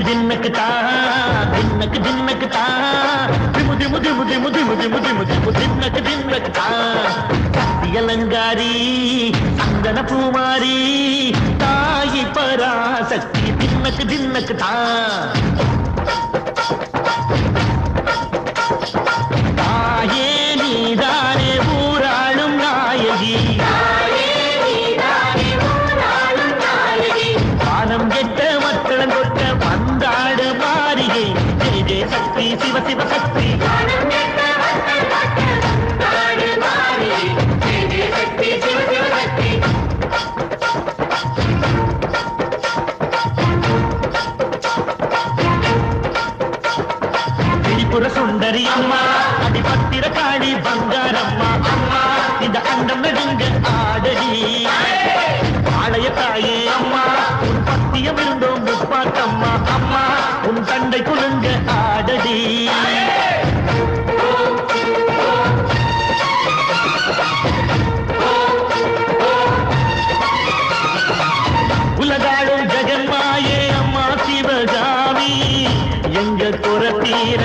தின்னக்கு தா தின்னக்கு தின்னக்கு தா திமு திமு திமு திமு திமு திமு திமு திமு தின்னக்கு தின்னக்கு தா சக்தி அலங்காரி சந்தன பூமாரி தாயி பராசக்தி தின்னக்கு தின்னக்கு தா தாயே நீதானே ஊராளும் நாயகி பானம் கெட்ட மக்களம் கொட்ட வந்தாடு மாறியே ஜெய ஜெய சக்தி சிவ சிவ சக்தி திரிபுர சுந்தரி அம்மா அடிபத்திர காளி பங்காரம்மா அம்மா இந்த அண்டம் நெடுங்க ஆடடி ஆலய தாயே அம்மா உன் பத்தியம் இருந்தோம் முப்பாட்டம்மா அம்மா உன் தண்டை குலுங்க ஆடடி உலகாடும் ஜெகன்மாயே அம்மா சிவகாமி எங்க குறத்தீர